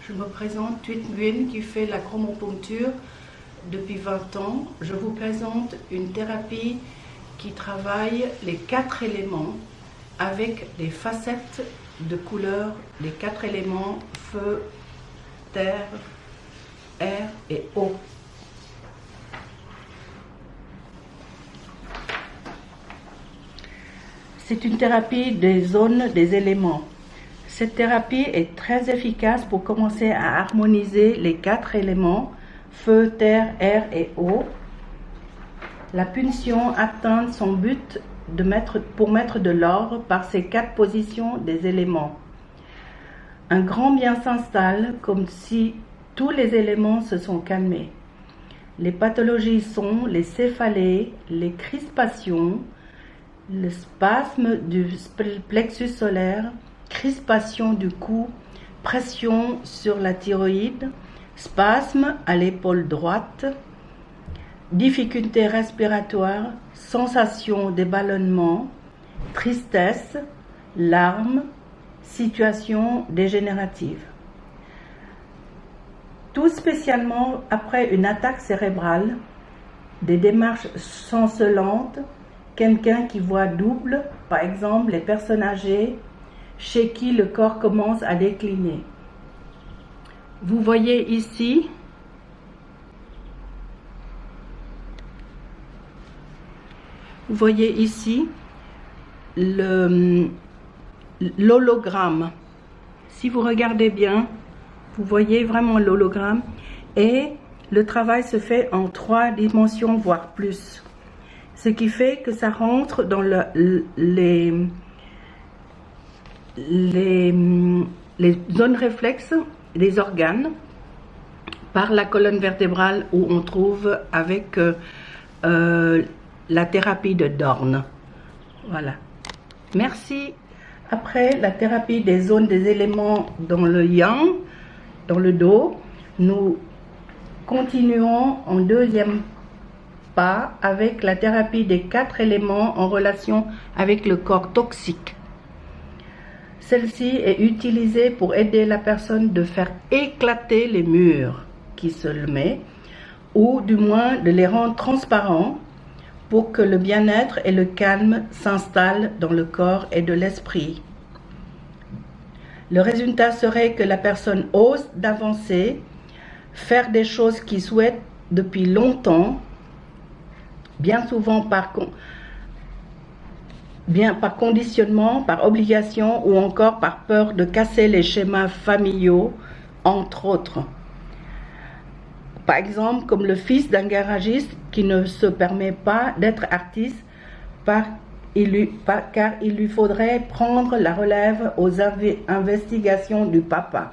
Je me présente Thuy Nguyen qui fait la chromopuncture depuis 20 ans. Je vous présente une thérapie qui travaille les 4 éléments avec les facettes de couleurs, les 4 éléments feu, terre, air et eau. C'est une thérapie des zones des éléments. Cette thérapie est très efficace pour commencer à harmoniser les 4 éléments, feu, terre, air et eau. La punction atteint son but pour mettre de l'ordre par ces 4 positions des éléments. Un grand bien s'installe comme si tous les éléments se sont calmés. Les pathologies sont les céphalées, les crispations, le spasme du plexus solaire, crispation du cou, pression sur la thyroïde, spasme à l'épaule droite, difficultés respiratoires, sensation des ballonnements, tristesse, larmes, situation dégénérative. Tout spécialement après une attaque cérébrale, des démarches chancelantes, quelqu'un qui voit double, par exemple les personnes âgées, chez qui le corps commence à décliner. Vous voyez ici l'hologramme. Si vous regardez bien, vous voyez vraiment l'hologramme et le travail se fait en 3 dimensions, voire plus. Ce qui fait que ça rentre dans les zones réflexes des organes par la colonne vertébrale où on trouve avec la thérapie de Dorn. Voilà. Merci. Après la thérapie des zones des éléments dans le yang, dans le dos, nous continuons en deuxième pas avec la thérapie des 4 éléments en relation avec le corps toxique. Celle-ci est utilisée pour aider la personne de faire éclater les murs qui se le met, ou du moins de les rendre transparents pour que le bien-être et le calme s'installent dans le corps et de l'esprit. Le résultat serait que la personne ose d'avancer, faire des choses qu'il souhaite depuis longtemps, bien souvent par conditionnement, par obligation ou encore par peur de casser les schémas familiaux, entre autres. Par exemple, comme le fils d'un garagiste qui ne se permet pas d'être artiste car il lui faudrait prendre la relève aux investigations du papa.